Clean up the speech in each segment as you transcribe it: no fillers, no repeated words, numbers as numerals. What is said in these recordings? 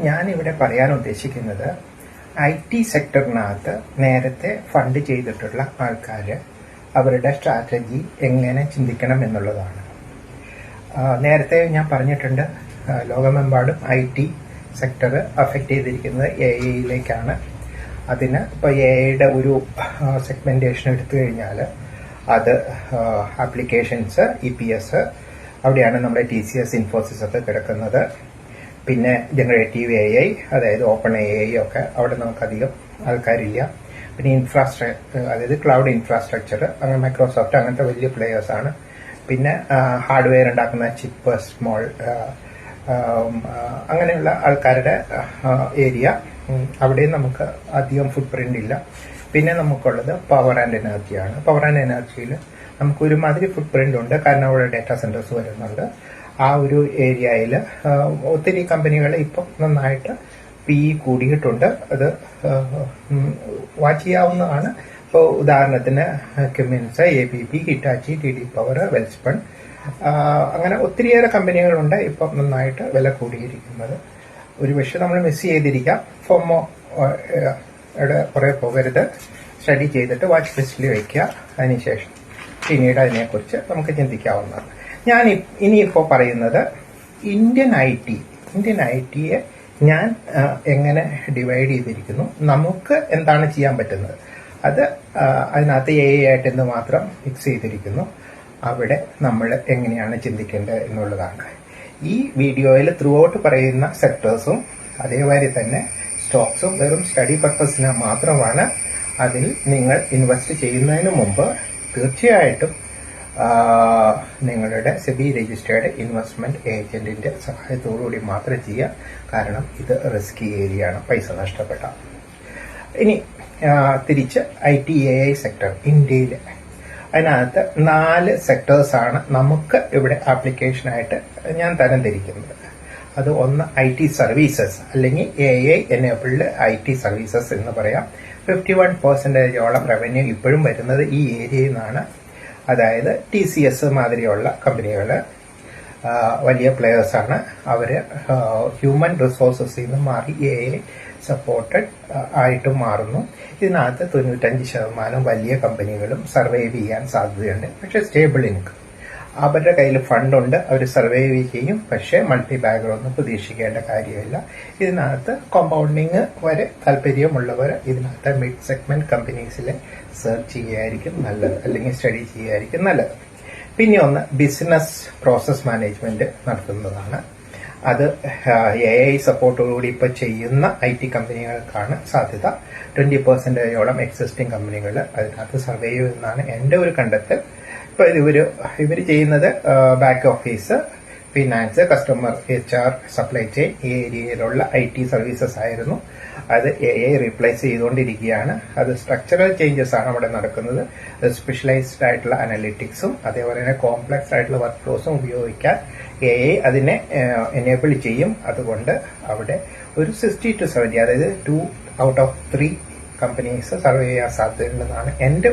ഞാനിവിടെ പറയാൻ ഉദ്ദേശിക്കുന്നത് IT സെക്ടറിനകത്ത് നേരത്തെ ഫണ്ട് ചെയ്തിട്ടുള്ള ആൾക്കാർ അവരുടെ സ്ട്രാറ്റജി എങ്ങനെ ചിന്തിക്കണം എന്നുള്ളതാണ്. നേരത്തെ ഞാൻ പറഞ്ഞിട്ടുണ്ട്, ലോകമെമ്പാടും IT സെക്ടർ അഫക്റ്റ് ചെയ്തിരിക്കുന്നത് AI അതിന് ഇപ്പോൾ AIയുടെ ഒരു സെഗ്മെന്റേഷൻ എടുത്തു കഴിഞ്ഞാൽ അത് ആപ്ലിക്കേഷൻസ്, EPS, അവിടെയാണ് നമ്മുടെ TCS, ഇൻഫോസിസ് ഒക്കെ കിടക്കുന്നത്. പിന്നെ ജനറേറ്റീവ് AI, അതായത് ഓപ്പൺ AI ഒക്കെ അവിടെ നമുക്കധികം ആൾക്കാരില്ല. പിന്നെ ഇൻഫ്രാസ്ട്രക്ചർ, അതായത് ക്ലൗഡ് ഇൻഫ്രാസ്ട്രക്ചർ, അങ്ങനെ മൈക്രോസോഫ്റ്റ് അങ്ങനത്തെ വലിയ പ്ലേയേഴ്സാണ്. പിന്നെ ഹാർഡ്വെയർ ഉണ്ടാക്കുന്ന ചിപ്പ്, സ്മോൾ, അങ്ങനെയുള്ള ആൾക്കാരുടെ ഏരിയ, അവിടെ നമുക്ക് അധികം ഫുട് പ്രിന്റ് ഇല്ല. പിന്നെ നമുക്കുള്ളത് പവർ ആൻഡ് എനർജിയാണ്. പവർ ആൻഡ് എനർജിയിൽ നമുക്ക് ഒരുമാതിരി ഫുട് പ്രിന്റ് ഉണ്ട്, കാരണം അവിടെ ഡാറ്റാ സെന്റേഴ്സ് വരുന്നുണ്ട്. ആ ഒരു ഏരിയയിൽ ഒത്തിരി കമ്പനികൾ ഇപ്പം നന്നായിട്ട് PE കൂടിയിട്ടുണ്ട്. അത് വാച്ച് ചെയ്യാവുന്നതാണ്. ഇപ്പോൾ ഉദാഹരണത്തിന് Cummins, ABB, Hitachi, TD power, Welspun, അങ്ങനെ ഒത്തിരിയേറെ കമ്പനികളുണ്ട് ഇപ്പം നന്നായിട്ട് വില കൂടിയിരിക്കുന്നത്. ഒരുപക്ഷെ നമ്മൾ മിസ് ചെയ്തിരിക്കാം. ഫോമോ കുറെ പോകരുത്, സ്റ്റഡി ചെയ്തിട്ട് വാച്ച് ലിസ്റ്റിൽ വയ്ക്കുക. അതിനുശേഷം പിന്നീട് അതിനെക്കുറിച്ച് നമുക്ക് ചിന്തിക്കാവുന്നതാണ്. ഞാൻ ഇനിയിപ്പോൾ പറയുന്നത് ഇന്ത്യൻ ഐടിയെ ഞാൻ എങ്ങനെ ഡിവൈഡ് ചെയ്തിരിക്കുന്നു, നമുക്ക് എന്താണ് ചെയ്യാൻ പറ്റുന്നത്, അത് അതിനകത്ത് AI ആയിട്ടെന്ന് മാത്രം ഫിക്സ് ചെയ്തിരിക്കുന്നു. അവിടെ നമ്മൾ എങ്ങനെയാണ് ചിന്തിക്കേണ്ടത് എന്നുള്ളതാണ്. ഈ വീഡിയോയിൽ ത്രൂ ഔട്ട് പറയുന്ന സെക്ടേഴ്സും അതേമാതിരി തന്നെ സ്റ്റോക്സും വെറും സ്റ്റഡി പർപ്പസിന് മാത്രമാണ്. അതിൽ നിങ്ങൾ ഇൻവെസ്റ്റ് ചെയ്യുന്നതിന് മുമ്പ് തീർച്ചയായിട്ടും നിങ്ങളുടെ സെബി രജിസ്റ്റേർഡ് ഇൻവെസ്റ്റ്മെന്റ് ഏജന്റിന്റെ സഹായത്തോടുകൂടി മാത്രം ചെയ്യുക. കാരണം ഇത് റിസ്കി ഏരിയയാണ്, പൈസ നഷ്ടപ്പെട്ട. ഇനി തിരിച്ച് IT AI സെക്ടർ ഇന്ത്യയിൽ, അതിനകത്ത് 4 സെക്ടേഴ്സാണ് നമുക്ക് ഇവിടെ ആപ്ലിക്കേഷനായിട്ട് ഞാൻ തരംതിരിക്കുന്നത്. അത് ഒന്ന് IT സർവീസസ്, അല്ലെങ്കിൽ AI എനേബിൾഡ് IT സർവീസസ് എന്ന് പറയാം. 51% റവന്യൂ ഇപ്പോഴും വരുന്നത് ഈ ഏരിയയിൽ നിന്നാണ്. അതായത് TCS മാതിരിയുള്ള കമ്പനികൾ വലിയ പ്ലെയേഴ്സാണ്. അവർ ഹ്യൂമൻ റിസോഴ്സസിൽ നിന്ന് മാറി AI സപ്പോർട്ടഡ് ആയിട്ട് മാറുന്നു. ഇതിനകത്ത് 95% വലിയ കമ്പനികളും സർവൈവ് ചെയ്യാൻ സാധ്യതയുണ്ട്. പക്ഷെ സ്റ്റേബിൾ ഇൻകം, അവരുടെ കയ്യിൽ ഫണ്ടുണ്ട്, അവർ സർവൈവ് ചെയ്യും. പക്ഷേ മൾട്ടി ബാഗർ ഒന്നും പ്രതീക്ഷിക്കേണ്ട കാര്യമില്ല. ഇതിനകത്ത് കോമ്പൗണ്ടിങ് വരെ താല്പര്യമുള്ളവർ ഇതിനകത്ത് മിഡ് സെഗ്മെന്റ് കമ്പനീസിലെ സെർച്ച് ചെയ്യുകയായിരിക്കും നല്ലത്, അല്ലെങ്കിൽ സ്റ്റഡി ചെയ്യുകയായിരിക്കും നല്ലത്. പിന്നെ ഒന്ന് ബിസിനസ് പ്രോസസ് മാനേജ്മെന്റ് നടത്തുന്നതാണ്. അത് AI സപ്പോർട്ടോടുകൂടി ഇപ്പോൾ ചെയ്യുന്ന IT കമ്പനികൾക്കാണ് സാധ്യത. 20% എക്സിസ്റ്റിംഗ് കമ്പനികൾ അതിനകത്ത് സർവൈവ് ചെയ്യുന്നതാണ് എൻ്റെ ഒരു കണ്ടെത്തൽ. ഇപ്പോൾ ഇവർ ചെയ്യുന്നത് back office, finance, customer, HR, supply chain, ഈ ഏരിയയിലുള്ള IT സർവീസസ് ആയിരുന്നു. അത് AI റീപ്ലേസ് ചെയ്തുകൊണ്ടിരിക്കുകയാണ്. അത് സ്ട്രക്ചറൽ ചേഞ്ചസ് ആണ് അവിടെ നടക്കുന്നത്. സ്പെഷ്യലൈസ്ഡ് ആയിട്ടുള്ള അനലിറ്റിക്സും അതേപോലെ തന്നെ കോംപ്ലക്സ് ആയിട്ടുള്ള വർക്ക് ഫ്ലോസും ഉപയോഗിക്കാൻ AI അതിനെ എനേബിൾ ചെയ്യും. അതുകൊണ്ട് അവിടെ ഒരു 60 to 70, അതായത് 2 out of 3 കമ്പനീസ് സർവേ ചെയ്യാൻ സാധ്യതയുണ്ടെന്നാണ് എൻ്റെ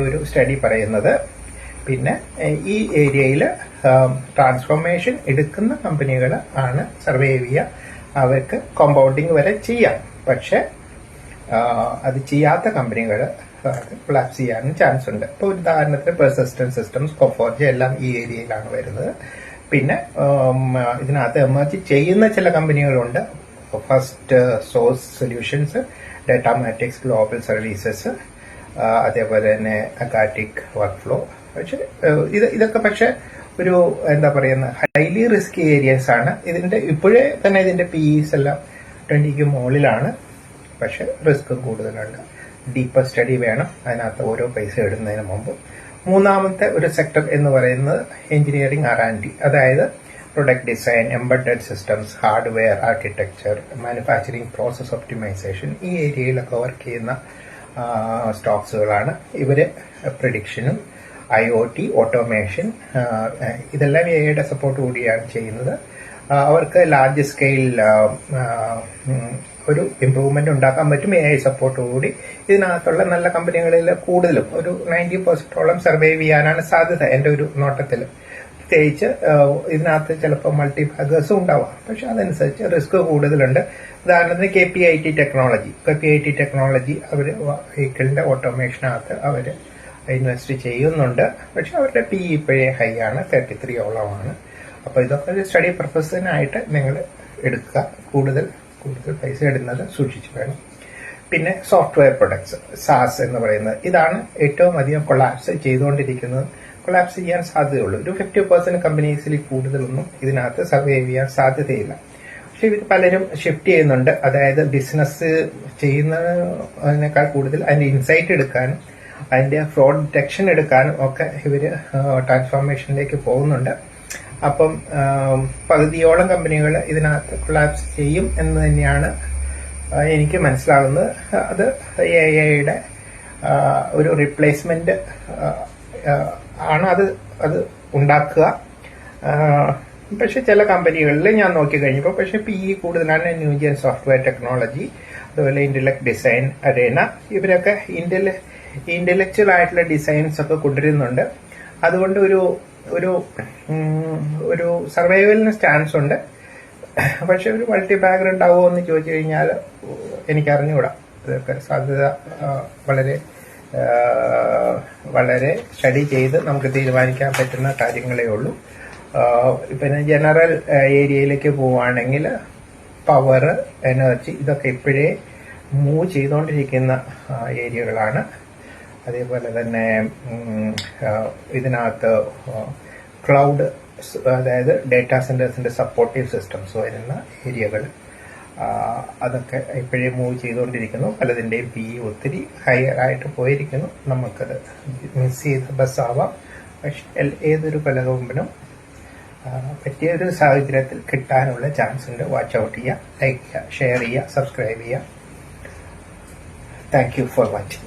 ഒരു സ്റ്റഡി പറയുന്നത്. പിന്നെ ഈ ഏരിയയിൽ ട്രാൻസ്ഫോർമേഷൻ എടുക്കുന്ന കമ്പനികൾ ആണ് സർവൈവ് ചെയ്യുക. അവർക്ക് കോമ്പൗണ്ടിങ് വരെ ചെയ്യാം. പക്ഷെ അത് ചെയ്യാത്ത കമ്പനികൾ കൊളാപ്സ് ചെയ്യാനും ചാൻസ് ഉണ്ട്. ഇപ്പോൾ ഉദാഹരണത്തിന് പെർസിസ്റ്റന്റ് സിസ്റ്റംസ്, കൊഫോർജ് എല്ലാം ഈ ഏരിയയിലാണ് വരുന്നത്. പിന്നെ ഇതിനകത്ത് എമർജ് ചെയ്യുന്ന ചില കമ്പനികളുണ്ട്. First source solutions, Datamatics, global services, അതേപോലെ തന്നെ അക്കാറ്റിക് വർക്ക് ഫ്ലോ. പക്ഷെ ഇതൊക്കെ പക്ഷെ ഒരു എന്താ പറയുന്ന ഹൈലി റിസ്കി ഏരിയസ് ആണ്. ഇപ്പോഴേ തന്നെ ഇതിന്റെ PEs എല്ലാം 20ക്ക് മുകളിലാണ്. പക്ഷെ റിസ്ക്കും കൂടുതലുണ്ട്. ഡീപ്പർ സ്റ്റഡി വേണം അതിനകത്ത് ഓരോ പൈസ ഇടുന്നതിന് മുമ്പ്. മൂന്നാമത്തെ ഒരു സെക്ടർ എന്ന് പറയുന്നത് എഞ്ചിനീയറിംഗ് R&D, അതായത് product design, embedded systems, hardware architecture, manufacturing process optimisation, ഈ ഏരിയയിലൊക്കെ വർക്ക് ചെയ്യുന്ന സ്റ്റോക്സുകളാണ്. ഇവര് പ്രിഡിക്ഷനും IoT, ഓട്ടോമേഷൻ, ഇതെല്ലാം AIയുടെ സപ്പോർട്ട് കൂടിയാണ് ചെയ്യുന്നത്. അവർക്ക് ലാർജ് സ്കെയിൽ ഒരു ഇംപ്രൂവ്മെന്റ് ഉണ്ടാക്കാൻ പറ്റും AI സപ്പോർട്ട് കൂടി. ഇതിനകത്തുള്ള നല്ല കമ്പനികളിൽ കൂടുതലും ഒരു 90% സർവൈവ് ചെയ്യാനാണ് സാധ്യത എൻ്റെ ഒരു നോട്ടത്തിൽ. പ്രത്യേകിച്ച് ഇതിനകത്ത് ചിലപ്പോൾ മൾട്ടി ബാഗേഴ്സും ഉണ്ടാവാം. പക്ഷെ അതനുസരിച്ച് റിസ്ക് കൂടുതലുണ്ട്. ഉദാഹരണത്തിന് KPIT ടെക്നോളജി അവർ വെഹിക്കിളിന്റെ ഓട്ടോമേഷനകത്ത് അവർ ഇൻവെസ്റ്റ് ചെയ്യുന്നുണ്ട്. പക്ഷെ അവരുടെ PE ഇപ്പോഴേ ഹൈ ആണ്, 33ഓളമാണ്. അപ്പോൾ ഇതൊക്കെ ഒരു സ്റ്റഡി പർപ്പസിനായിട്ട് നിങ്ങൾ എടുക്കുക. കൂടുതൽ പൈസ ഇടുന്നത് സൂക്ഷിച്ചു വേണം. പിന്നെ സോഫ്റ്റ്വെയർ പ്രൊഡക്ട്സ്, SaaS എന്ന് പറയുന്നത്, ഇതാണ് ഏറ്റവും അധികം കൊളാപ്സ് ചെയ്തുകൊണ്ടിരിക്കുന്നത്. കൊളാപ്സ് ചെയ്യാൻ സാധ്യതയുള്ളൂ. ഒരു 50% കമ്പനീസിൽ കൂടുതലൊന്നും ഇതിനകത്ത് സർവൈവ് ചെയ്യാൻ സാധ്യതയില്ല. പക്ഷെ ഇവർ പലരും ഷിഫ്റ്റ് ചെയ്യുന്നുണ്ട്. അതായത് ബിസിനസ് ചെയ്യുന്നതിനേക്കാൾ കൂടുതൽ അതിന്റെ ഇൻസൈറ്റ് എടുക്കാനും അതിന്റെ ഫ്രോഡ് ഡിറ്റക്ഷൻ എടുക്കാനും ഒക്കെ ഇവര് ട്രാൻസ്ഫോർമേഷനിലേക്ക് പോകുന്നുണ്ട്. അപ്പം പകുതിയോളം കമ്പനികൾ ഇതിനകത്ത് കൊളാപ്സ് ചെയ്യും എന്ന് തന്നെയാണ് എനിക്ക് മനസ്സിലാകുന്നത്. അത് AI-യുടെ ഒരു റീപ്ലേസ്മെന്റ് ആണ് അത് ഉണ്ടാക്കുക. പക്ഷെ ചില കമ്പനികളിൽ ഞാൻ നോക്കി കഴിഞ്ഞപ്പോൾ പക്ഷെ PE കൂടുതലാണ്. ന്യൂജൻ സോഫ്റ്റ്വെയർ ടെക്നോളജി, അതുപോലെ ഇന്റലക്ട് ഡിസൈൻ അരേന, ഇവരൊക്കെ ഇന്റലക്ച്വൽ ആയിട്ടുള്ള ഡിസൈൻസ് ഒക്കെ കൊണ്ടുവരുന്നുണ്ട്. അതുകൊണ്ട് ഒരു സർവൈവലിന് ചാൻസ് ഉണ്ട്. പക്ഷെ ഒരു മൾട്ടി ബാഗർ ഉണ്ടാവുമോ എന്ന് ചോദിച്ചു കഴിഞ്ഞാൽ എനിക്ക് അറിഞ്ഞുകൂടാ. ഇതൊക്കെ സാധ്യത വളരെ സ്റ്റഡി ചെയ്ത് നമുക്ക് തീരുമാനിക്കാൻ പറ്റുന്ന കാര്യങ്ങളേ ഉള്ളൂ. പിന്നെ ജനറൽ ഏരിയയിലേക്ക് പോവുകയാണെങ്കിൽ പവർ, എനർജി, ഇതൊക്കെ ഇപ്പോഴേ മൂവ് ചെയ്തുകൊണ്ടിരിക്കുന്ന ഏരിയകളാണ്. അതേപോലെ തന്നെ ഇതിനകത്ത് ക്ലൗഡ്, അതായത് ഡേറ്റാ സെന്റേഴ്സിന്റെ സപ്പോർട്ടീവ് സിസ്റ്റംസ് വരുന്ന ഏരിയകൾ, അതൊക്കെ ഇപ്പോഴേ മൂവ് ചെയ്തുകൊണ്ടിരിക്കുന്നു. പലതിന്റെയും PE ഒത്തിരി ഹയർ ആയിട്ട് പോയിരിക്കുന്നു. നമുക്കത് മിസ് ചെയ്ത ബസ്സാവാം. പക്ഷെ ഏതൊരു പലകമ്പനും പറ്റിയൊരു സാഹചര്യത്തിൽ കിട്ടാനുള്ള ചാൻസ് ഉണ്ട്. വാച്ച് ഔട്ട് ചെയ്യുക, ലൈക്ക് ചെയ്യുക, ഷെയർ ചെയ്യുക, സബ്സ്ക്രൈബ് ചെയ്യുക. Thank you for watching.